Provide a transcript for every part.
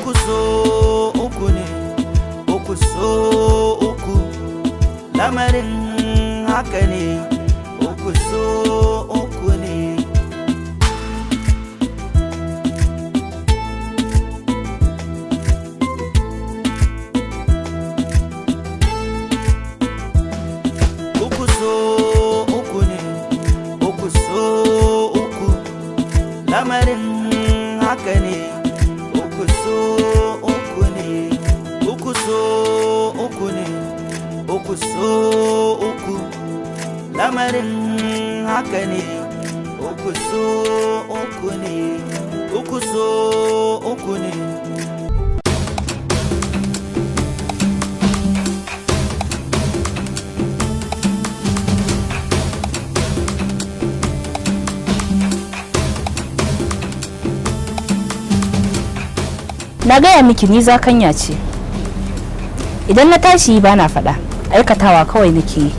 uku so uku ne, uku so uku, lamarin haka ne, uku so uku ne. Uku so uku ne, uku so uku, lamarin haka ne, uku so uku ne, uku so uku ne, uku so uku, lamarin haka ne, uku so uku ne, uku so uku ne. Na gaya miki ni zakanya ce. Idan na tashi ba na faɗa, aikatawa kawai nake yi.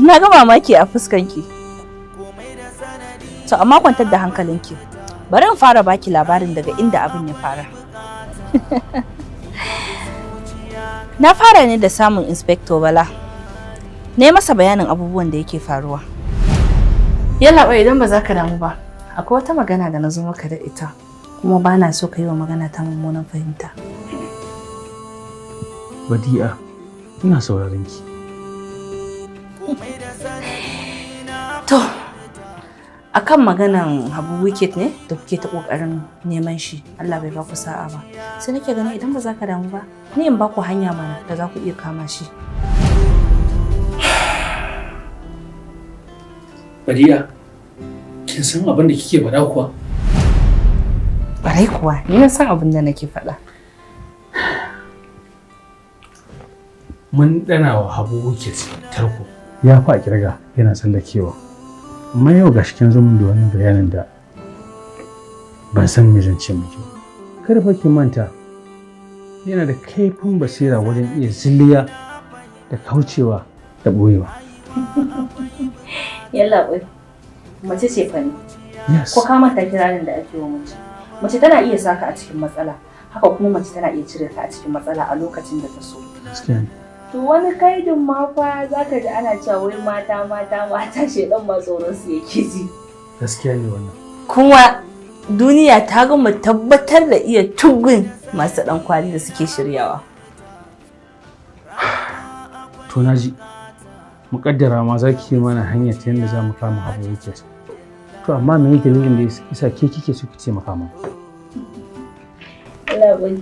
Na ga mamaki a fuskanki. To amma kwantar da hankalinki. Bari in fara baki labarin daga inda abin ya fara. Na fara ne da samun Inspector Bala. Na yi masa bayanin abubuwan da yake faruwa. Yalla bai idan ba za ka damu ba. Akwai wata magana da na zo maka da ita. Kuma ba na so ka yi wa magana ta mummunan fahimta. Badi'a, ina sauraron ki. To, akan maganan Habu Wicked ne da kuke ta kokarin neman shi, Allah bai ba ku sa'a ba. Sai nake ganin idan ba za ka damu ba, ni in ba ku hanya mana da za ku iya kama shi. Badi'a, kin san abin da kike faɗa kuwa? Barai kuwa, ni na san abin da nake faɗa. Mun dana wa Habu Wicked tarko. Ya fa kirga yana tsallakewa. Amma yau gashi kin zo min da wani bayanin da ban san me zan ce miki. Kada fa ki manta yana da kaifin basira wajen iya zilliya da kaucewa da boyewa. Yalla bai. Mace ce fa ne. Yes. Ko ka manta kiranin da ake wa mace. Mace tana iya saka a cikin matsala, haka kuma mace tana iya cire ka a cikin matsala a lokacin da ta so. Gaskiya. To wani kaidin ma fa zaka ji ana cewa wai mata shedan ma tsoron su yake ji. Gaskiya ne wannan. Kuma duniya ta gama tabbatar da iya tugun masu dan kwali da suke shiryawa. To naji. Muƙaddara ma zaki yi mana hanyar ta yadda za mu kama Habu Wicked. To amma me yake dalilin da yasa ke kike so ki taimaka mana? Allah bai.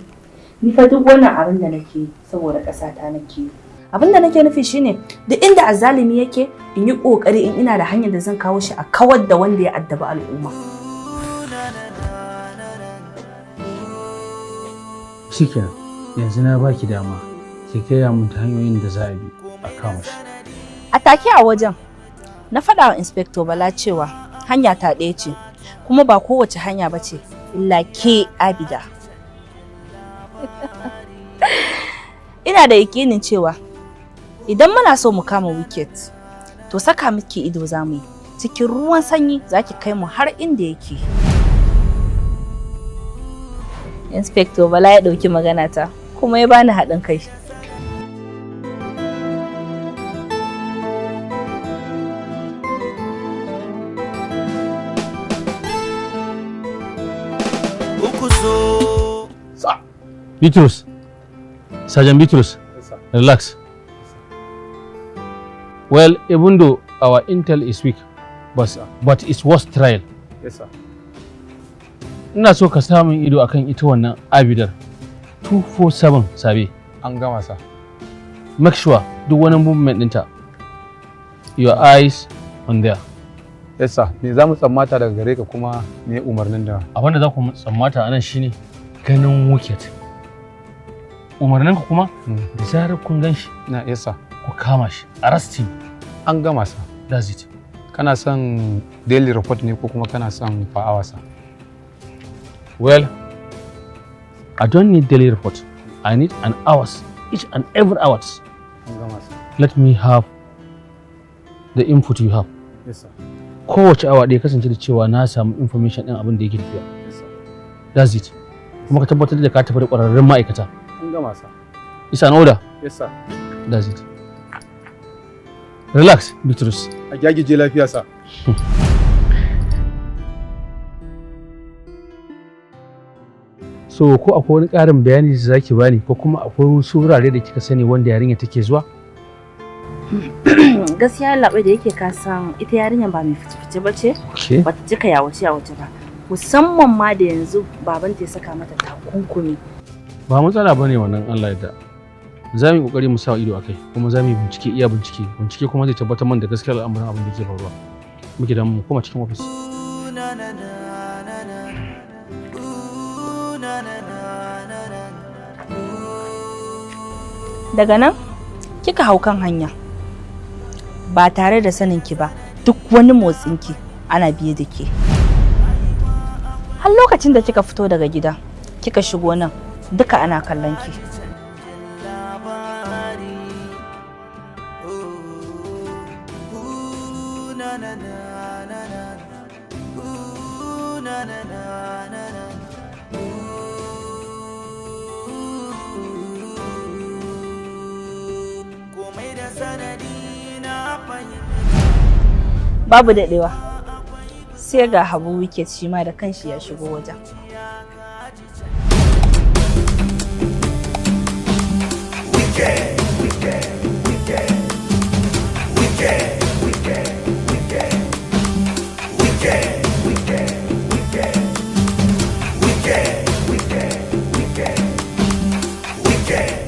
Ni fa duk wannan abin da nake saboda ƙasata nake. Abin da nake nufi shine duk inda azzalimi yake in yi ƙoƙari in ina da hanyar da zan kawo shi a kawar da wanda ya addaba al'umma. Shikenan, yanzu na baki dama ki gaya mun ta hanyoyin da za a bi a kama shi. A take a wajen na faɗa wa Inspector Bala cewa hanya ta ɗaya ce kuma ba kowace hanya ba ce illa ke Abida. Ina da yakinin cewa idan muna so mu kama Wicked to saka miki ido zamu yi cikin ruwan sanyi zaki kai mu har inda yake. Inspector Bala ya dauki magana ta kuma ya bani haɗin kai. Bitrus, Sergeant Bitrus, yes, relax. Yes, well, even though our intel is weak, but it's worth trial. Yes, sir. Ina so ka samun ido akan ita wannan Abidar 247 sabe. An gama sa. Make sure duk wani movement ɗinta. Your eyes on there. Yes, sir. Me za mu tsammata daga gare ka kuma me umarnin da? Abin da za ku tsammata anan shine ganin Wicked. Umarninka kuma da zarar kun gan shi na, yes, sir. Ku kama shi, arrest him. An gama sa. That's it. kana son daily report ne ko kuma kana son per hours? Well, I don't need daily report. I need an hours, each and every hours. Let me have the input you have. Yes, sir. Kowace awa ɗaya kasance da cewa na samu information ɗin abin da yake tafiya. Yes, sir. That's it. Kuma ka tabbatar da ka tafi da ƙwararrun ma'aikata. An gama, sir. It's an order. Yes, sir. That's it. Relax, Bitrus. A gyagije lafiya, sir. So ko akwai wani ƙarin bayani da zaki bani ko kuma akwai wasu wurare da kika sani wanda yarinya take zuwa? Gaskiya labai da yake ka san ita yarinyar ba mai fice-fice ba ce. Okay. Bata cika yawace ba. Musamman ma da yanzu babanta ya saka mata takunkumi. Ba matsala bane wannan Allah ya. Za mu yi kokari mu sa ido akai kuma za mu yi bincike iya bincike. Bincike kuma zai tabbatar mana da gaskiyar al'amuran abin da ke faruwa. Muke da mu koma cikin office. Daga nan kika hau kan hanya ba tare da sanin ki ba, duk wani motsin ki ana biye da ke. Har lokacin da kika fito daga gida kika shigo nan duka ana kallon ki. Babu daɗewa sai ga Habu Wicket shi ma da kanshi ya shigo wajen.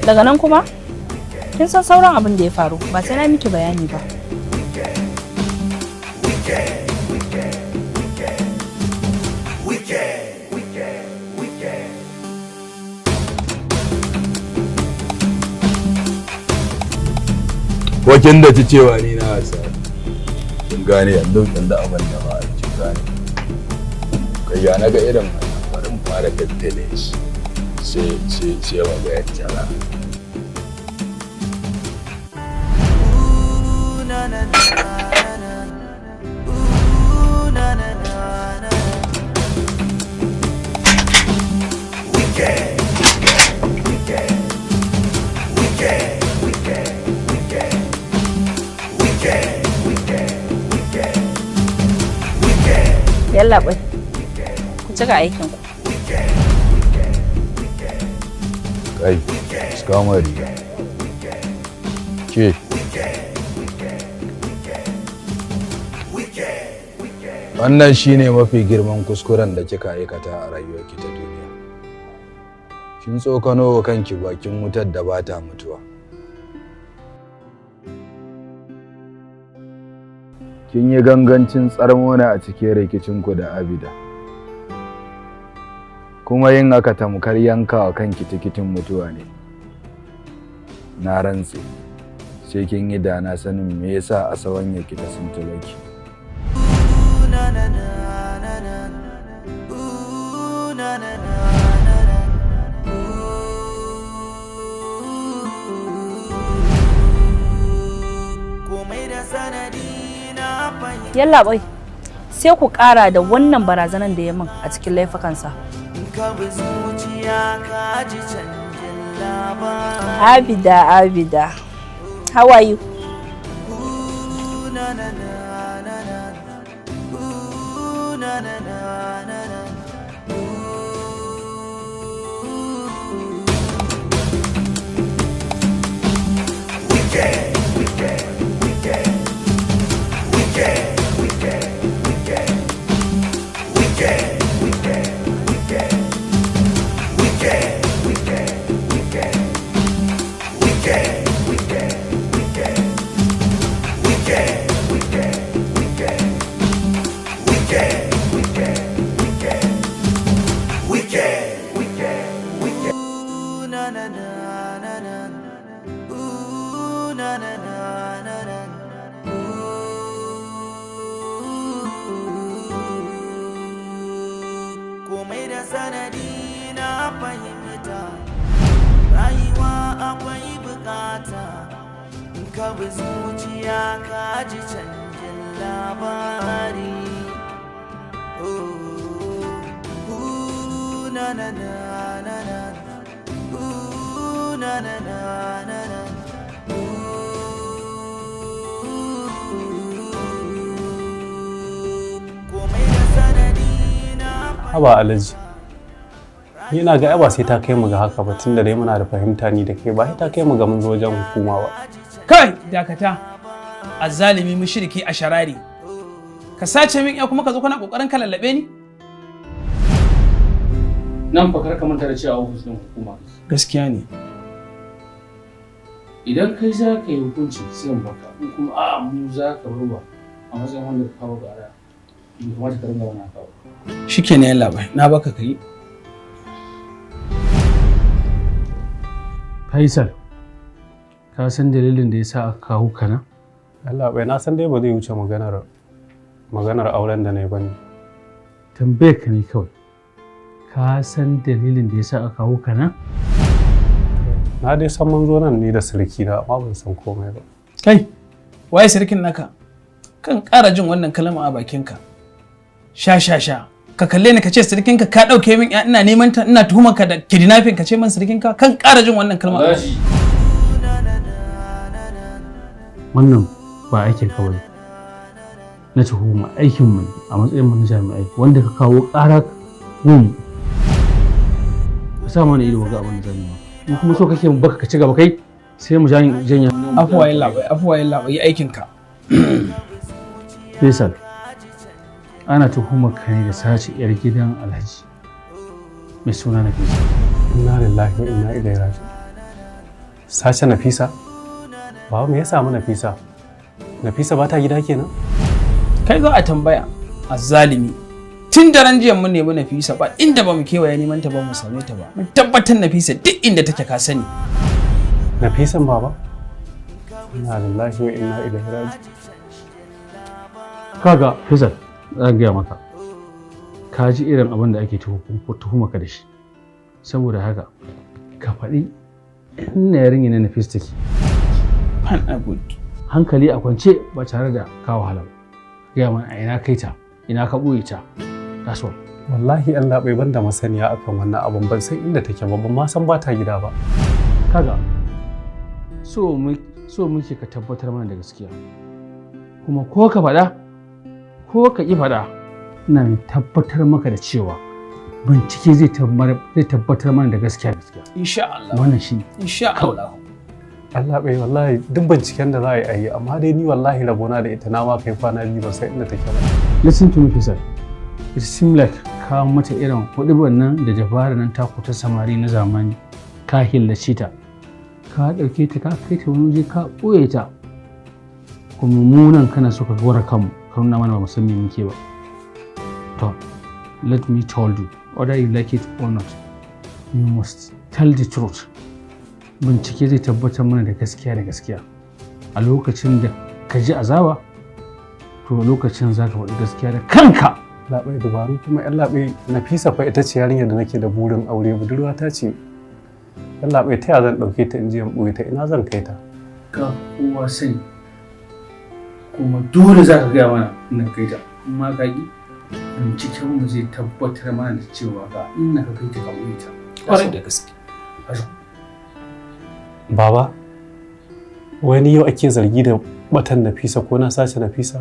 Daga nan kuma kin san sauran abin da ya faru, ba sai na miki bayani ba. Wakin da ta cewa ni na wasa. Kin gane yanzu da abin da ba a ci gane. Kai ya naga irin bari mu fara tattale shi. Sai wa ga yacce ra. Yallaɓai, ku cika aikin ku. Kai, suka ma riga. Ke. Wannan shine mafi girman kuskuren da kika aikata a rayuwarki ta duniya. Kin tsokano wa kanki bakin wutar da ba ta mutuwa. Kin yi gangancin tsarmona a cikin rikicinku da Abida. Kuma yin haka tamkar yankawa kanki tikitin mutuwa ne. Na rantse, sai kin yi dana sanin me yasa a sawan yake ta suntuloki. Yallaɓai, sai ku ƙara da wannan barazanan da ya min a cikin laifukansa. Abida, how are you? babu zuciya ka ji canjin labari. Na na na na na, na na na na na. Haba Alhaji, ni ina ga ba sai ta kai mu ga haka ba, tunda dai muna da fahimta ni da kai, ba sai ta kai mu ga mun zo wajen hukuma ba. Kai dakata, azzalimi mushriki a sharari, ka sace min ya kuma ka zo kana kokarin ka lallabe ni? Nan fa kar ka manta da cewa ofis din hukuma. Gaskiya ne. Idan kai za ka yi hukunci sai mu baka, in kuma a'a mu za ka barwa a matsayin wanda ka kawo gara, bai kamata ka ringa wani kawo. Shikenan yalla bai, na baka kai. Faisal, ka san dalilin da yasa aka kawo ka nan? Allah bai, na san dai ba zai wuce maganar auren da na yi bane. Tambayar ka ne kawai. Ka san dalilin da yasa aka kawo ka nan? Na dai san mun zo nan ne da sirki na, amma ban san komai ba. Kai, waye sirkin naka? Kan ƙara jin wannan kalma a bakinka. Sha. Ka kalle ni ka ce sirkinka ka ɗauke min ina neman ta, ina tuhumar ka da kidnapping ka ce min sirkinka, kan ƙara jin wannan kalma. Wannan ba aikin ka bane. Na tuhuma aikin mu a matsayin mu na jami'ai wanda ka kawo ƙara gun. Ka sa mana ido ga abin da zan yi. In kuma so kake mu baka ka ci gaba kai sai mu janya. Afuwa yalla bai, yi aikin ka. Faisal, ana tuhumar ka ne da sace yar gidan Alhaji mai suna Nafisa. Inna lillahi wa inna ilaihi raji'un. Sace Nafisa? Ba me ya samu Nafisa? Nafisa ba ta gida kenan? Kai za a tambaya, azzalimi. Tun da ran jiyan mun nemi Nafisa ba inda ba mu kewaye neman ta ba mu same ta ba. Mun tabbatar Nafisa duk inda take ka sani. Nafisan baba? Inna lillahi wa inna ilaihi raji'un. Kaga Faisal, zan gaya maka. Ka ji irin abin da ake tuhuma ka da shi. Saboda haka ka faɗi inda yarinya na Nafisa take. Hankali a kwance ba tare da ka wahala ba. Gaya mana a ina kai ta, ina ka ɓoye ta. That's all. Wallahi Allah bai banda masaniya akan wannan abun, ban san inda take ba, ban ma san ba ta gida ba. Kaga so muke ka tabbatar mana da gaskiya. Kuma ko ka faɗa ko ka ƙi faɗa, ina mai tabbatar maka da cewa bincike zai tabbatar mana da gaskiya. Insha Allah. Wannan shi ne. Insha Allah. Allah bai, wallahi duk binciken da za a yi amma dai ni wallahi rabona da ita na ma kai kwana biyu ban san inda take ba. Listen to me Faisal. It seems like ka mata irin huɗuban nan da dabara nan taku ta samari na zamani. Ka hillace ta. Ka ɗauke ta ka kai ta wani waje ka ɓoye ta. Kuma mu nan kana so ka gwara kanmu, ka nuna mana ba mu san me muke ba. To, let me tell you, whether you like it or not, you must tell the truth. Bincike zai tabbatar mana da gaskiya. A lokacin da ka ji azaba, to lokacin za ka faɗi gaskiya da kanka. Labai dabaru kuma yan labai Nafisa fa ita ce yarinyar da nake da burin aure, budurwa ta ce. Yan labai ta ya zan ɗauke ta in je in ɓoye ta, ina zan kai ta? Ka kowa sani. Kuma dole za ka gaya mana inda kai ta, amma ka ƙi binciken mu zai tabbatar mana da cewa ga inda ka kai ta ka ɓoye ta. Ƙwarai da gaske. Baba, wani yau ake zargi da batan Nafisa ko na sace Nafisa?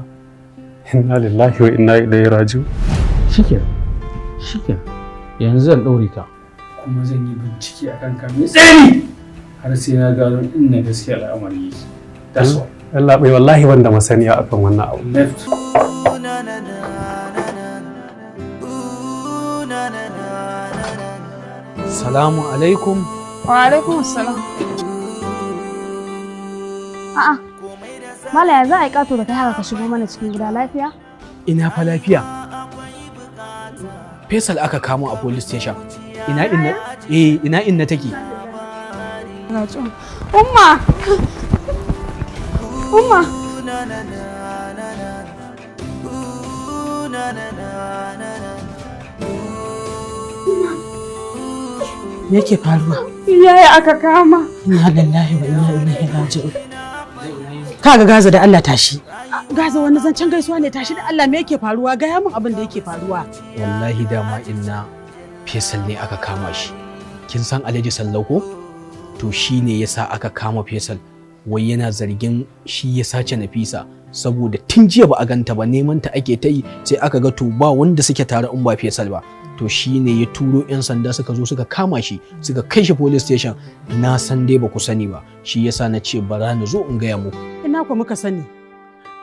Inna lillahi wa inna ilaihi raji'un. Shikenan. Yanzu zan ɗaure ka. Kuma zan yi bincike a kanka mai tsari har sai na gano inda gaskiya al'amari yake. That's all. Allah bai, wallahi ban da masaniya akan wannan abu. Left. Salamu alaikum. Wa alaikum assalam. A'a. Mala ya za a yi kato da kai haka ka shigo mana cikin gida lafiya? Ina fa lafiya. Faisal aka kamo a police station. Ina inna take? Umma. Me yake faruwa? Yaya aka kama? Inna lillahi wa inna ilaihi raji'un. kaga Gaza da Allah tashi. Gaza wani zancen gaisuwa ne, tashi da Allah, me yake faruwa? Gaya min abin da yake faruwa. Wallahi dama inna Faisal ne aka kama shi. Kin san Alhaji Sallau ko? To shi ne yasa aka kama Faisal. Wai yana zargin shi ya sace Nafisa saboda tun jiya ba a ganta ba, neman ta ake ta yi, sai aka ga to ba wanda suke tare in ba Faisal ba. To shi ne ya turo 'yan sanda suka zo suka kama shi, suka kai shi police station. Na san dai ba ku sani ba, shi yasa na ce bara na zo in gaya muku. Ina ko muka sani?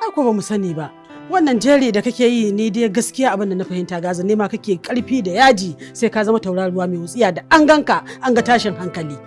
Ai ko ba mu sani ba. Wannan jeri da kake yi ni dai gaskiya abin da na fahimta Gaza, ne ma kake karfi da yaji sai ka zama tauraruwa mai wutsiya da an ganka an ga tashin hankali.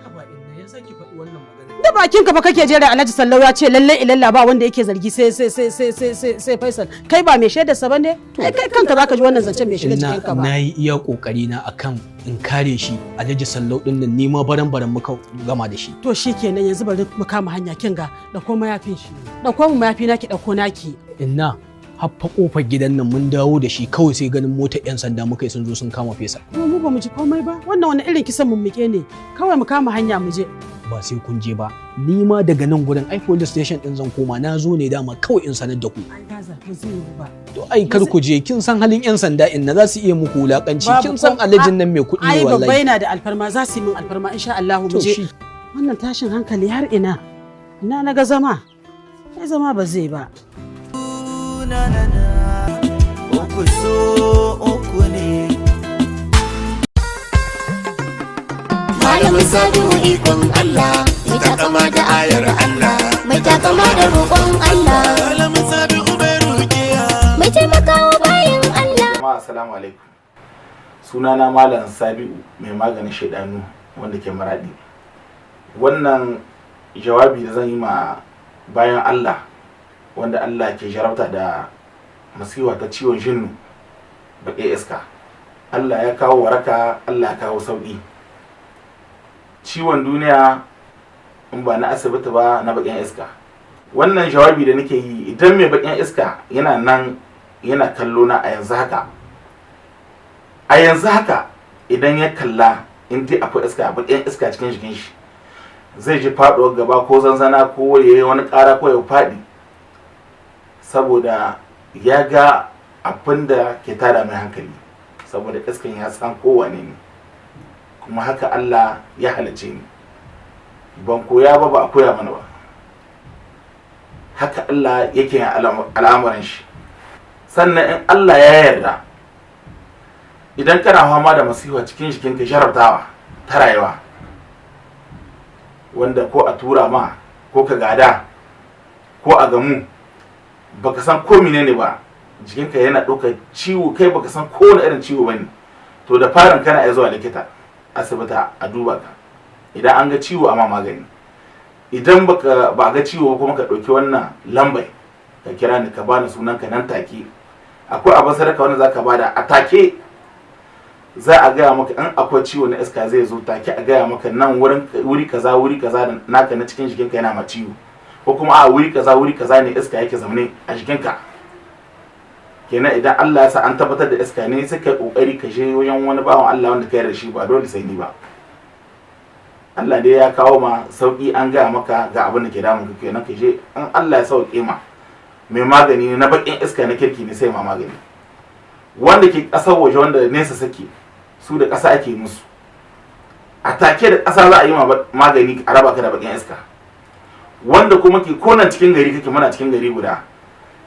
Da bakin ka fa kake jera Alhaji Sallau ya ce lalle ilalla ba wanda yake zargi sai Faisal. Kai ba mai shaidar sa bane? Kai kanka zaka ji wannan zancen mai shiga cikin ka ba. Nayi iya kokari na akan in kare shi. Alhaji Sallau din nan nima baran muka gama da shi. To shikenan yanzu bari mu kama hanya kinga da ko mayafin shi. Dauko mu mayafi naki dauko naki. Inna haffa kofar gidan nan mun dawo da shi kawai sai ganin motar 'yan sanda muka yi sun zo sun kama Faisal. Mu ba mu ji komai ba. Wannan wani irin kisan mummuke ne. Kawai mu kama hanya mu je. Ba sai kun je ba, ni ma daga nan gurin ai police station din zan koma, na zo ne dama kawai in sanar da ku. Ai Gaza ba zai yi ba. To ai kar ku je, kin san halin 'yan sanda in na za su iya muku wulakanci, kin san alajin nan mai kuɗi ne wallahi. Ai babba yana da alfarma, za su yi min alfarma insha Allah mu je. Wannan tashin hankali har ina na ga zama. Ai zama ba zai ba. Uku so uku ne. Malamin Sabi'u ikon Allah, mai takama da ayar Allah, mai takama da roƙon Allah. Malamin Sabi'u mai ruƙiya, mai taimakawa bayan Allah. Assalamu alaikum. Sunana Malam Sabi'u mai maganin shaidanu wanda ke Maradi. Wannan jawabi da zan yi ma bayan Allah wanda Allah ke jarabta da masiwa ta ciwon jinnu baƙi iska. Allah ya kawo waraka, Allah ya kawo sauƙi. Ciwon duniya in ba na asibiti ba na bakin iska. Wannan jawabi da nake yi idan mai bakin iska yana nan yana kallo na a yanzu haka idan ya kalla in dai akwai iska bakin iska cikin jikin shi zai ji faɗuwar gaba ko zanzana ko ya yi wani ƙara ko ya faɗi saboda ya ga abin da ke tada mai hankali, saboda iskan ya san kowane ne. Kuma haka Allah ya halice ni, ban koya ba a koya mana ba. Haka Allah yake yin al'amuran shi. Sannan in Allah ya yarda, idan kana fama da masifa cikin jikinka jarabtawa ta rayuwa wanda ko a tura ma ko ka gada ko a gamu baka san ko menene ba, jikinka yana ɗaukar ciwo, kai baka san kowane irin ciwo bane, to da farin kana iya zuwa likita asibita a duba ka. Idan an ga ciwo amma magani, idan ba ga ciwo kuma ka ɗauki wannan lambai ka kira ni ka bani sunanka nan take. Akwai abin sadaka wanda zaka bada a take, za a gaya maka in akwai ciwo na iska zai zo take a gaya maka nan wuri kaza da naka na cikin jikinka yana ma ciwo, ko kuma a wuri kaza ne iska yake zaune a jikinka. Kenan idan Allah ya sa an tabbatar da iska ne sai kai kokari ka je wajen wani bawan Allah wanda kai da shi, ba dole sai ni ba. Allah dai ya kawo ma sauki, an gaya maka ga abin da ke damun ka, kenan ka je in Allah ya sauke ma mai magani ne na bakin iska na kirki ne sai ma magani. Wanda ke kasar waje wanda nesa sake su da kasa ake musu, a take da kasa za a yi ma magani a raba ka da bakin iska. Wanda kuma ke konan cikin gari kake, muna cikin gari guda,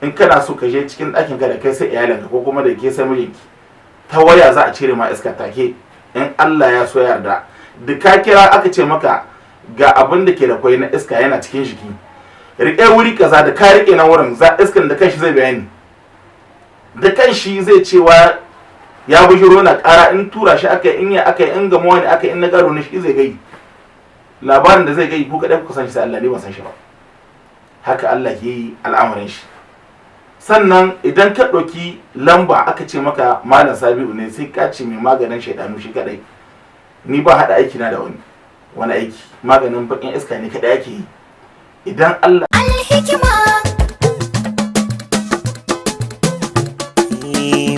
in kana so ka je cikin ɗakin ka da kai sai iyalinka ko kuma da ke sai mijinki, ta waya za a cire ma iska take in Allah ya so yarda. Da ka kira aka ce maka ga abin da ke da kwai na iska yana cikin jiki, riƙe wuri kaza, da ka riƙe na wurin za iskan da kanshi zai bayani, da kanshi zai cewa ya bujiro na ƙara, in tura shi aka in ya aka in gama wani aka in na garo na shi zai gai labarin da zai gai ku kaɗai kuka san shi, sai Allah ne ba san shi ba. Haka Allah ke yi al'amarin shi. Sannan idan ka ɗauki lamba aka ce maka Malam Sabi'u ne, sai ka ce mai maganin shaidanu shi kaɗai. Ni ba haɗa aiki na da wani aiki, maganin bakin iska ne kaɗai ake yi. Idan Allah Alhikima.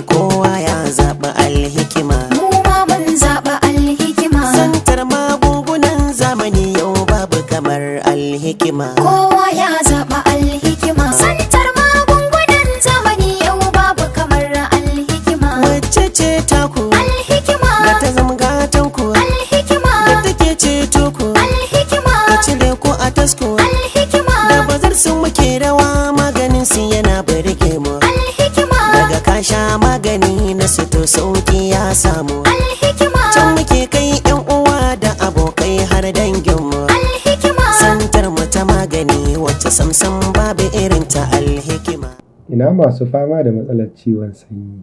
Kowa ya zaɓi alhikima. Mu ma mun zaɓa alhikima. Santar magungunan zamani yau babu kamar alhikima. Kowa ya zaɓa alhikima. samu. Alhikima. Can muke kai yan uwa da abokai har danginmu. Alhikima. Santar mu ta magani wacce samsam babu irin ta Alhikima. Ina masu fama da matsalar ciwon sanyi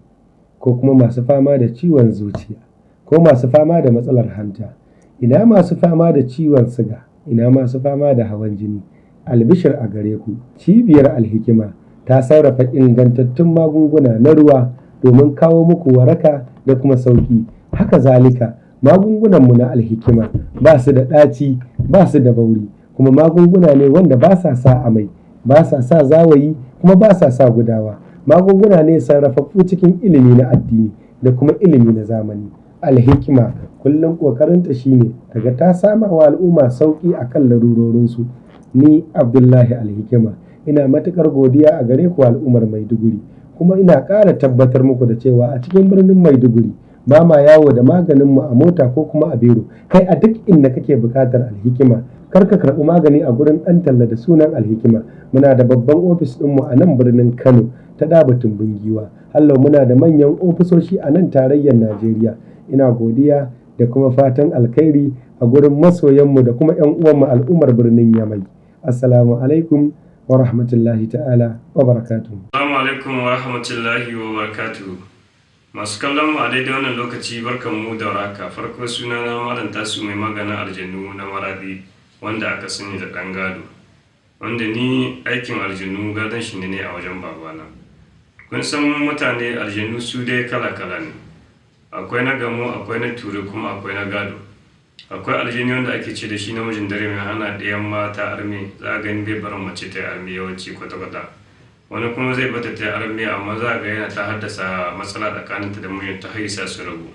ko kuma masu fama da ciwon zuciya ko masu fama da matsalar hanta. Ina masu fama da ciwon siga, ina masu fama da hawan jini. Albishir a gare ku, cibiyar Alhikima ta sarrafa ingantattun magunguna na ruwa domin kawo muku waraka da kuma sauki. Haka zalika, magungunanmu na Alhikima ba su da ɗaci, ba su da bauri, kuma magunguna ne wanda ba sa sa amai, ba sa sa zawayi, kuma ba sa sa gudawa. Magunguna ne sarrafaffu cikin ilimi na addini da kuma ilimi na zamani. Alhikima kullum ƙoƙarinta shine daga ta sama wa al'umma sauƙi a kan larurorinsu. Ni Abdullahi Alhikima ina matuƙar godiya a gare ku al'ummar Maiduguri, kuma ina ƙara tabbatar muku da cewa a cikin birnin Maiduguri ba ma yawo da maganinmu a mota ko kuma a biro. Kai a duk inda kake buƙatar Alhikima, kar ka karɓi magani a gurin ɗan talla da sunan Alhikima. Muna da babban ofis ɗinmu a nan birnin Kano ta Dabatun Bingiwa. Hallau muna da manyan ofisoshi a nan tarayyar Najeriya. Ina godiya da kuma fatan alkhairi a gurin masoyanmu da kuma 'yan uwanmu al'ummar birnin Yamai. Assalamu alaikum wa rahmatullahi ta'ala wa barakatuhu. Assalamu alaikum wa rahmatullahi wa barakatuhu. Masu kallon mu a daidai wannan lokaci barkanmu da warhaka. Farko sunana Malam Tasu mai maganin aljannu na Maradi wanda aka sani da ɗan gado. Wanda ni aikin aljannu gadon shi ne a wajen babana. Kun san mutane aljannu su dai kala-kala ne. Akwai na gamo, akwai na ture, kuma akwai na gado. Akwai aljini wanda ake ce da shi namijin dare mai hana ɗayan mata arme, za a gani bai barin mace ta yi arme yawanci kwata-kwata. Wani kuma zai bata ta yi arme amma za a ga yana ta haddasa matsala tsakaninta da mijin ta haisa su rabu.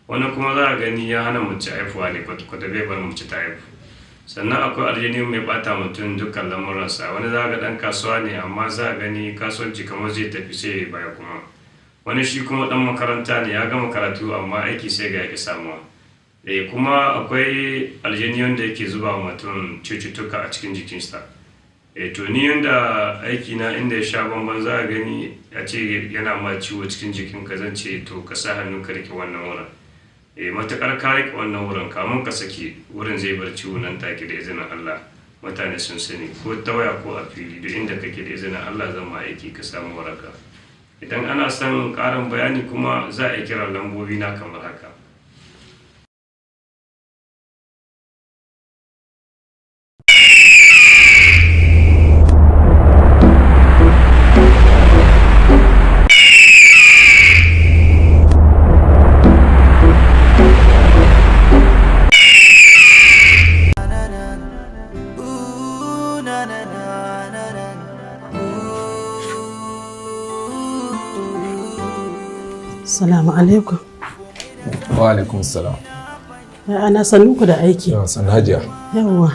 Wani kuma za a gani ya hana mace haifuwa ne kwata-kwata bai barin mace ta haifu. Sannan akwai aljini mai bata mutum dukkan lamuransa. Wani za a ga ɗan kasuwa ne amma za a gani kasuwanci kamar zai tafi sai baya kuma. Wani shi kuma ɗan makaranta ne ya gama karatu amma aiki sai ga yake samuwa. Kuma akwai aljani wanda yake zuba wa mutum cututtuka a cikin jikinsa. To ni yanda aiki na inda ya sha bamban za a gani a ce yana ma ciwo cikin jikinka, zan ce to ka sa hannu ka rike wannan wurin. Matuƙar ka rike wannan wurin kamun ka saki wurin zai bar ciwo nan take da izinin Allah. Mutane sun sani ko ta waya ko a fili duk inda kake da izinin Allah zan ma aiki ka samu waraka. Idan ana son ƙarin bayani kuma za a yi kira lambobi na kamar haka. Assalamu alaikum. Wa alaikum salam. Ana sannu ku da aiki. Yawa sannu Hajiya. Yawwa.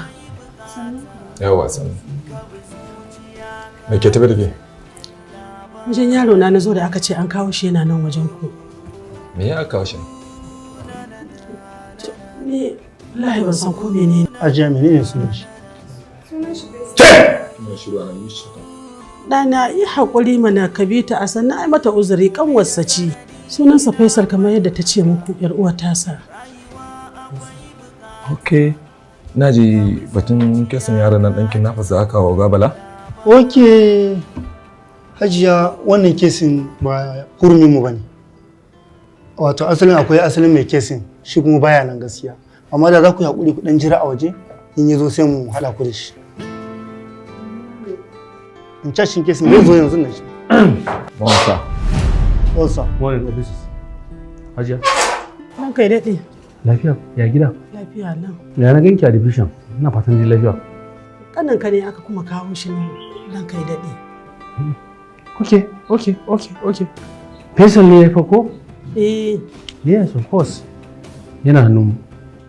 Yawa sannu. Me ke tafi da ke? Wajen yaro na zo da aka ce an kawo shi yana nan wajen ku. Me ya aka kawo shi? Ni wallahi ban san ko menene. Hajiya menene sunan shi? Sunan shi bai. Me shiru ana yi shi. Dana yi haƙuri mana ka bi ta a sannan ai mata uzuri kanwarsa ce. Sunansa Faisal kamar yadda ta ce muku yar uwa tasa. Ok. Na ji batun kesin yaron nan ɗankin na fasa aka wa Gabala? Ok. Hajiya wannan kesin ba hurumin mu bane. Wato asalin akwai asalin mai kesin shi kuma baya nan gaskiya. Amma da za ku yi haƙuri ku ɗan jira a waje in ya zo sai mu haɗa ku da shi. In cashin kesin zai zo yanzu nan shi. Mawasa. Mawasa. Morning officers. Hajiya. Nan kai daɗe. Lafiya ya gida? Lafiya nan. Ya na ganki a division. Ina fatan dai lafiya. Kanan ka ne aka kuma kawo shi nan kai daɗe. Okay. Faisal ne ya farko? Eh. Yes, of course. Yana hannun mu.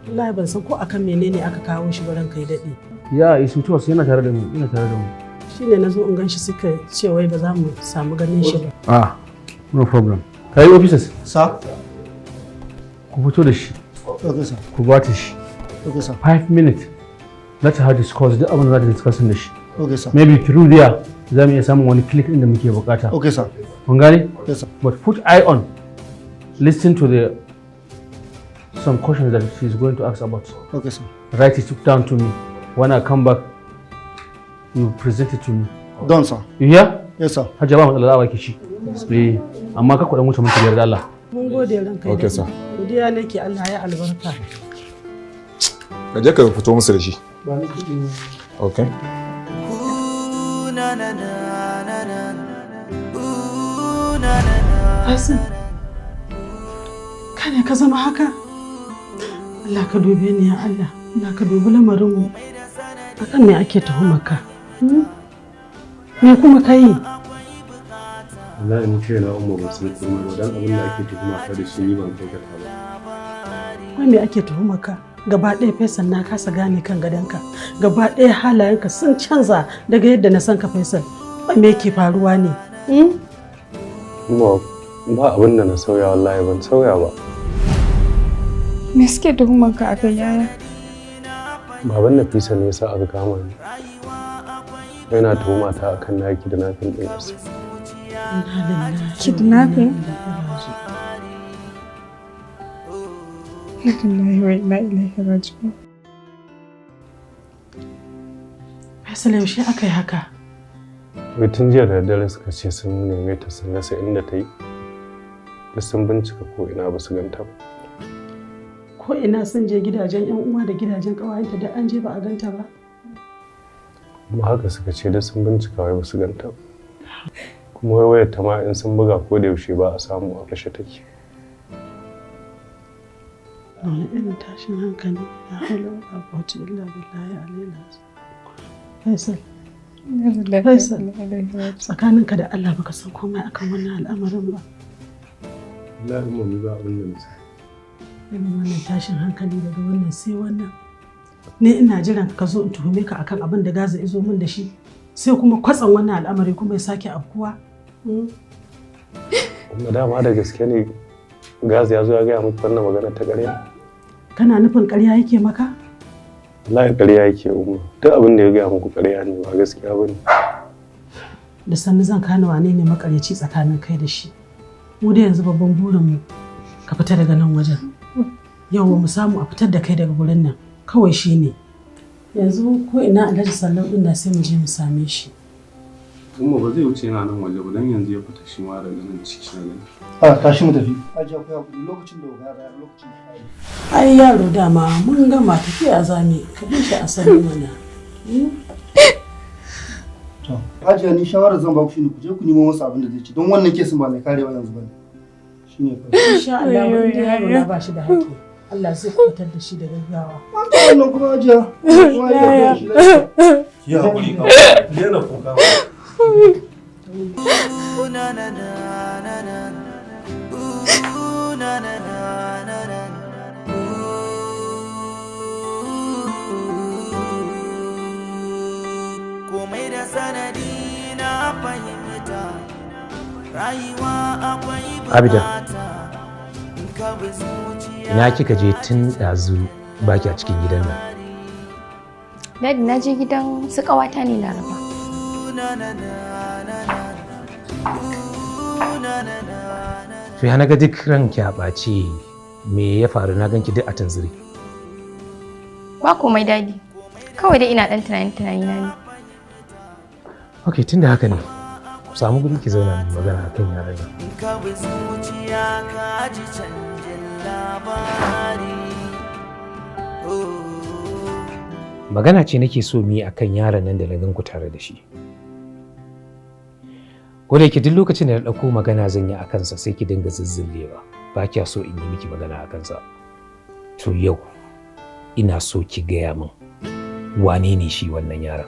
Wallahi ban san ko akan menene aka kawo shi ba ran kai daɗe. Ya isu to yana tare da mu, Shine na zo in gan shi suka ce wai ba za mu samu ganin shi ba. Ah, no problem. Kai officers. Sa? Ku fito da shi. Okay, sir. Ku bata shi. Okay, sir. 5 minutes. Let her discuss duk abin da za ta discuss da shi. Okay, sir. Maybe through there za mu iya samun wani click inda muke bukata. Okay, sir. Mun gane? Yes, sir. But put eye on. Listen to the some questions that she's going to ask about. Okay, sir. Write it down to me. When I come back, you present it to me. Done, sir. You hear? Yes, sir. Hajja ba matsala za a baki shi. Amma ka kuɗin wuce mutum yarda Allah. Mun gode ranka. Okay, sir. Godiya nake Allah ya albarka. Ka je ka fito musu da shi. Okay. Hassan, kada ka zama haka. Allah ka dube ni ya Allah. Allah ka dubi lamarinmu. Akan me ake tuhumarka? Me kuma ka yi? Wallahi ni ce na umma ba san komai ba dan abin da ake tuhuma ka da shi ni ban aikata ba. Wai me ake tuhumarka? Gaba ɗaya Faisal na kasa gane kan gadonka. Gaba ɗaya halayenka sun canza daga yadda na san ka Faisal. Wai me yake faruwa ne? Ba abin da na sauya wallahi ban sauya ba. Me suke tuhumarka a kai yaya? Baban Nafisa ne yasa aka kama ni. Yana tuhuma ta akan na kidnapping din yarsa. Kidnapping? Alhamdulillah wa inna ilaihi raji'un. Faisal yaushe aka yi haka? Tun jiya da daddare suka ce sun neme ta sun rasa inda ta yi. Da sun bincika ko ina ba su ganta ba. Ko ina sun je gidajen 'yan uwa da gidajen ƙawayenta da an je ba a ganta ba. Kuma haka suka ce da sun bincika wai ba su ganta ba. Kuma wai wayar ta ma in sun buga ko da yaushe ba a samu a kashe take. Wani irin tashin hankali ya haula wa quwwata illa billahi aliyyil azim. Faisal. Faisal. Tsakaninka da Allah baka san komai akan wannan al'amarin ba. Wallahi mu ba abin da nake. Irin wannan tashin hankali daga wannan sai wannan. Ni ina jiran ka zo in tuhume ka akan abin da Gaza izo min da shi. Sai kuma kwatsan wannan al'amari kuma ya sake afkuwa. Kuma dama da gaske ne Gaza ya zo ya gaya miki wannan magana ta ƙarya. Kana nufin ƙarya yake maka? Wallahi ƙarya yake umma. Duk abin da ya gaya muku ƙarya ne ba gaskiya bane. Da sannu zan kane wane ne makaryaci tsakanin kai da shi. Mu da yanzu babban burinmu ka fita daga nan wajen. Yau mu samu a fitar da kai daga gurin nan kawai shi ne. Yanzu ko ina Alhaji Sallau din da sai mu je mu same shi. Umma ba zai wuce yana nan waje ba dan yanzu ya fita shi ma daga nan ciki na gani. Tashi mu tafi. Ajiya ku hakuri lokacin da ga bayar lokacin da kai. Ai yaro dama mun gama tafiya zame ka bi shi a sani mana. To, Hajiya ni shawarar zan ba ku shine ku je ku nemo masa abin da zai ci don wannan kesin ba mai karewa yanzu bane. Shine kai. Insha Allah mun da yaro na ba shi da haƙƙi. Allah zai fitar da shi da gaggawa. Wannan kuma Hajiya. Ya hakuri ka. Yana kuka. Komai da sanadi na fahimta rayuwa akwai Abida, ina kika je tun ɗazu baki a cikin gidan nan? Dadi na je gidan su ƙawata ne Laraba. To ya naga duk ranki a ɓace, me ya faru? Na ganki duk a tanziri. Ba komai dadi. Kawai dai ina ɗan tunani na ne. Ok, tun da haka ne, ku samu guri ki zauna mai magana a kan yaran nan. ka bi zuciya ka ji canjin labari. Magana ce nake so mu yi a kan yaran nan da na gan ku tare da shi. Ko da yake duk lokacin da na ɗauko magana zan yi a kansa sai ki dinga zizzillewa, ba kya so in yi miki magana a kansa. To yau ina so ki gaya min wane ne shi wannan yaron?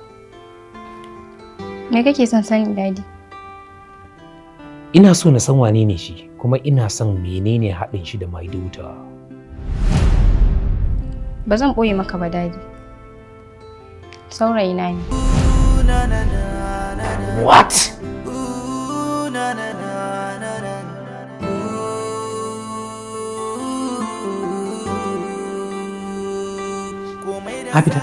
Me kake son sani dadi? Ina so na san wane ne shi, kuma ina son menene haɗin shi da Maiduta. Ba zan ɓoye maka ba dadi. Saurayi na ne. What? Abida,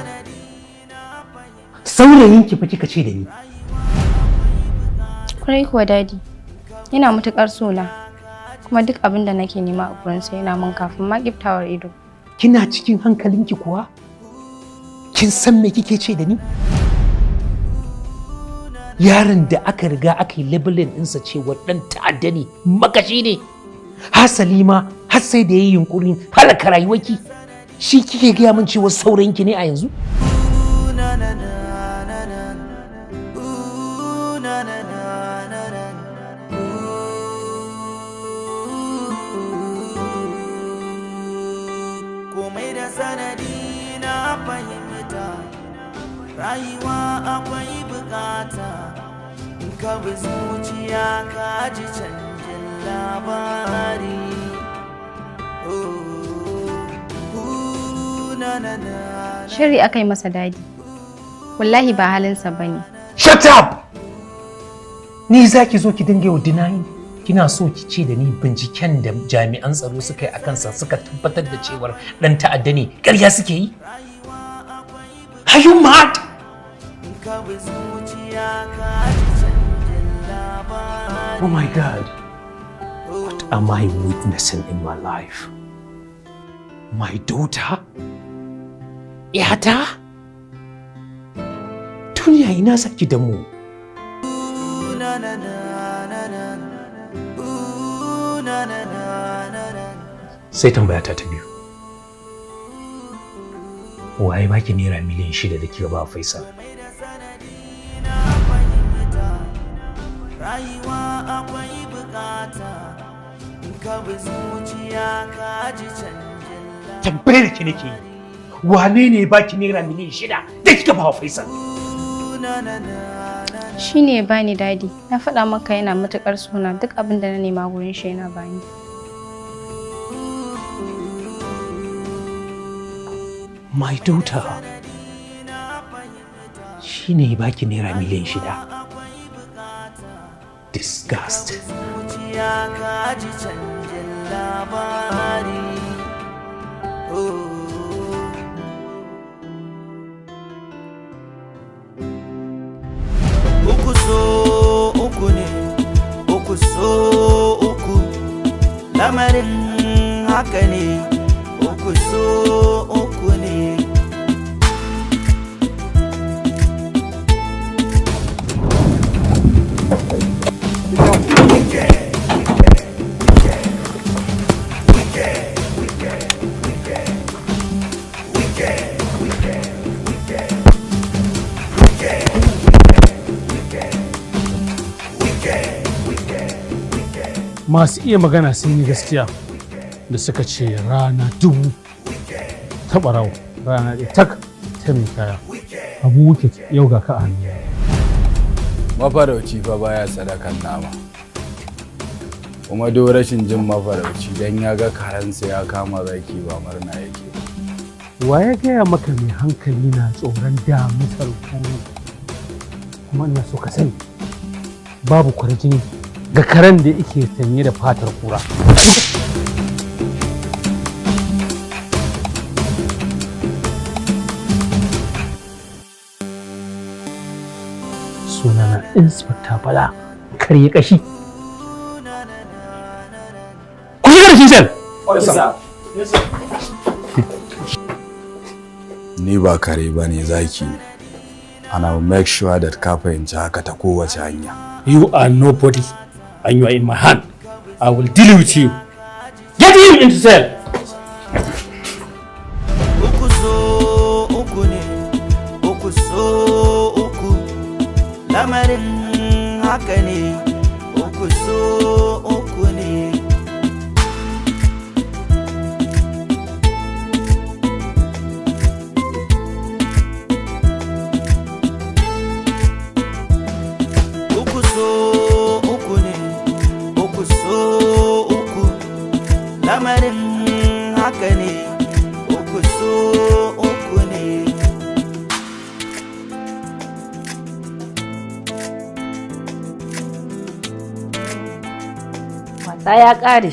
saurayin ki fa kika ce da ni. Kwarai kuwa dadi. Yana matuƙar sona. Kuma duk abin da nake nema a gurinsa yana min kafin ma ƙiftawar ido. Kina cikin hankalinki kuwa? Kin san me kike ce da ni? Yaron da aka riga aka yi labelin ɗinsa cewa ɗan ta'adda ne, makashi ne. Hasali ma har sai da ya yi yunkurin halaka rayuwarki. Shi kike gaya min cewa saurayinki ne a yanzu? Komai da sanadi na fahimta, rayuwa akwai bukata, in ka bi zuciya ka ji canjin labari. Shiri aka yi masa dadi. Wallahi ba halinsa ba ne. Shut up! Ni za ki zo ki dinga yau denying? Kina so ki ce da ni binciken da jami'an tsaro suka yi a kansa suka tabbatar da cewar ɗan ta'adda ne ƙarya suke yi? Are you mad? Oh my God. What am I witnessing in my life? My daughter? Yata? Duniya ina saki da mu. Sai tambaya ta biyu. Waye baki naira miliyan 6 da kika ba Faisal? Rayuwa akwai bukata, in ka bi zuciya ka ji canjin. Tambayar ki nake yi. Wane ne baki naira miliyan 6 da kika ba Faisal? Shi ne ba ni dadi. Na faɗa maka yana matuƙar suna, duk abin da na nema gurin shi yana bani. My daughter. Shi ne baki naira miliyan 6. Disgust. Zuciya ka ji canjin labari. Uku so uku ne, uku so uku, lamarin haka ne, uku so uku ne. Masu iya magana sun yi gaskiya da suka ce rana dubu ta ɓarawo, rana ɗaya tak ta mai kaya. Abu wuke yau ga ka a hannu. Mafarauci fa baya sadakan nama. Kuma do rashin jin mafarauci dan ya ga karansa ya kama zaki ba murna yake. Wa ya gaya maka mai hankali na tsoron damusar kuru? Kuma ina so ka sani babu kwarjini ga karen da yake sanye da fatar kura. Sunana Inspector Bala karye kashi. Ku shiga da shi sel. Ni ba kare ba ne zaki ne. And I will make sure that ka fahimci haka ta kowace hanya. You are nobody and you are in my hand. I will deal with you. Get him into cell. Uku so uku ne, uku so uku, lamarin haka ne, uku so uku ne. Uku so uku ne, uku so uku, lamarin haka ne, uku so uku ne. Wasa ya ƙare.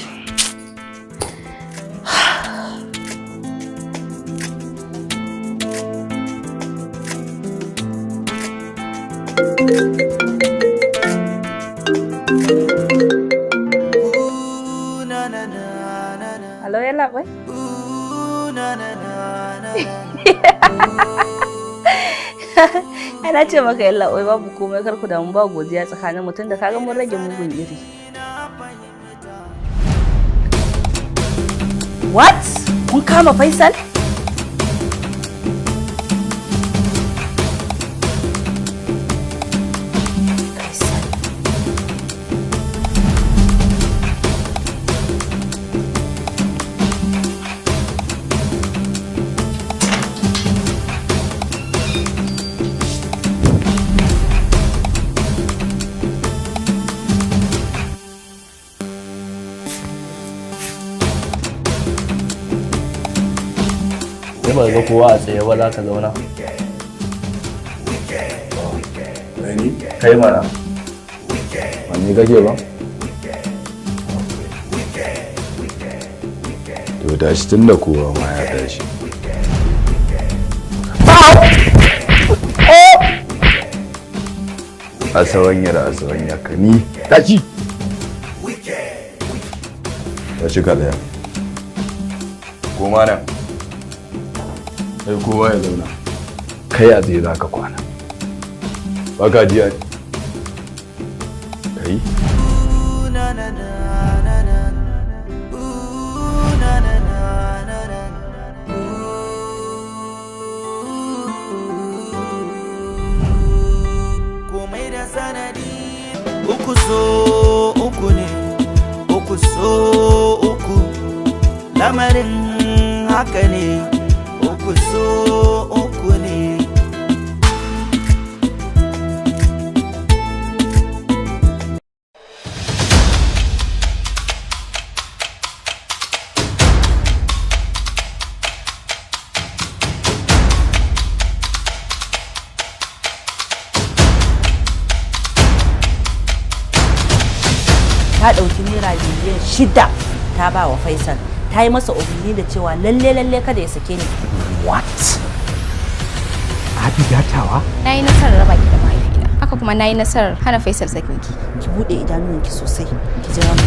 Hello, yalla bai? Na ce maka yalla oi babu komai kar ku damu ba godiya tsakanin mutum da kaga mun rage mugun iri. What? Kun kama Faisal? ba ga kowa a tsaye ba za ka zauna. Kai mana. Wani kake ba? To tashi tun da kowa ma ya tashi. Asawanya ka ni tashi. Tashi ka daya. Koma nan. Sai kowa ya zauna. Kai a tsaye za ka kwana. Baka ji kai? Komai da sanadi uku so uku ne, uku so uku, lamarin haka ne, uku so uku ne. Ta ɗauki naira miliyan 6 ta ba wa Faisal, ta yi masa umarni da cewa lalle kada ya sake ni. What? Abi gatawa? Na yi nasarar raba ki da mahaifina, haka kuma na yi nasarar hana Faisal sakin ki. Ki buɗe idanunki sosai, ki jira mu.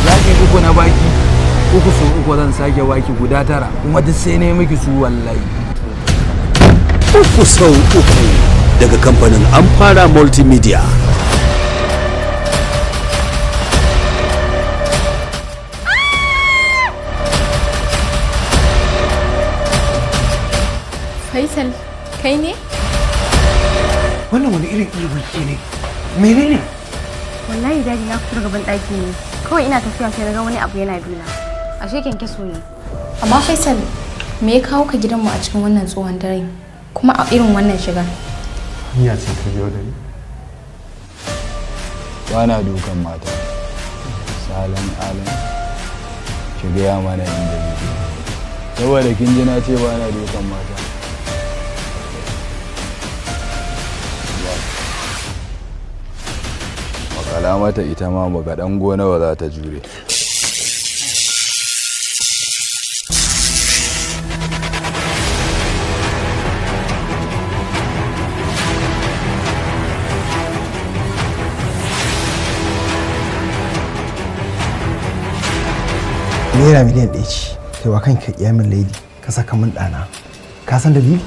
Za ki uku na baki, uku so uku zan sake baki guda 9 kuma duk sai ne miki su wallahi. Uku sau uku daga kamfanin Amfara Multimedia. Faisal, kai ne? Wannan wani irin iwulki ne? Menene? Wallahi dadi na fito gaban ɗaki ne. Kawai ina tafiya sai na ga wani abu yana bina. Ashe kyankyaso ne. Amma Faisal, me ya kawo ka gidanmu a cikin wannan tsohon dare? Kuma a irin wannan shiga? Hanya ce ta biyo da ni. Ba na dukan mata. Salon alam. Ki gaya mana inda nake. Saboda kin ji na ce ba na dukan mata. Makala mata ita ma baga dan gona ba za ta jure. Naira miliyan 1 ce, kai wa kanka kiyamin lady ka saka min ɗana. Ka san dalili?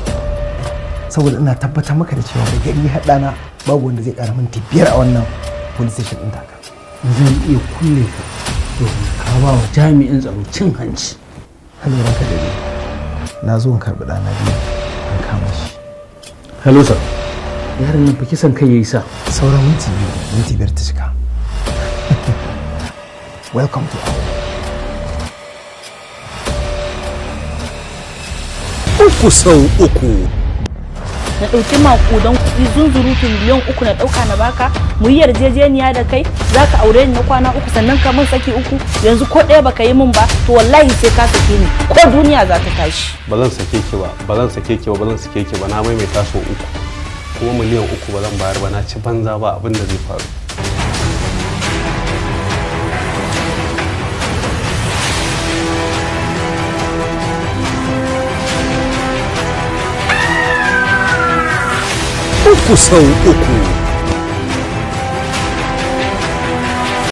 Saboda ina tabbatar maka da cewa da gari haɗana babu wanda zai ƙara minti 5 a wannan police station ɗin taka. Zan iya kulle ka domin ka ba wa jami'in tsaro cin hanci. Hello ranka da ni. Na zo in karɓi ɗana biyu an kama shi. Hello sir. Yaron nan fa kisan kai yayi sa. Sauran minti 5 ta cika. Welcome to our uku sau uku. Na ɗauki maƙudan kuɗi zunzurutun miliyan 3 na ɗauka na baka, mu yi yarjejeniya da kai, za ka aure ni na kwana 3 sannan ka min saki 3, yanzu ko ɗaya baka yi min ba, to wallahi sai ka sake ni, ko duniya za ta tashi. Ba zan sake ki ba, ba zan sake ki ba, ba zan sake ki ba, na maimaita so 3. Kuma miliyan 3 ba zan bayar ba, na ci banza ba abin da zai faru. Uku sau uku.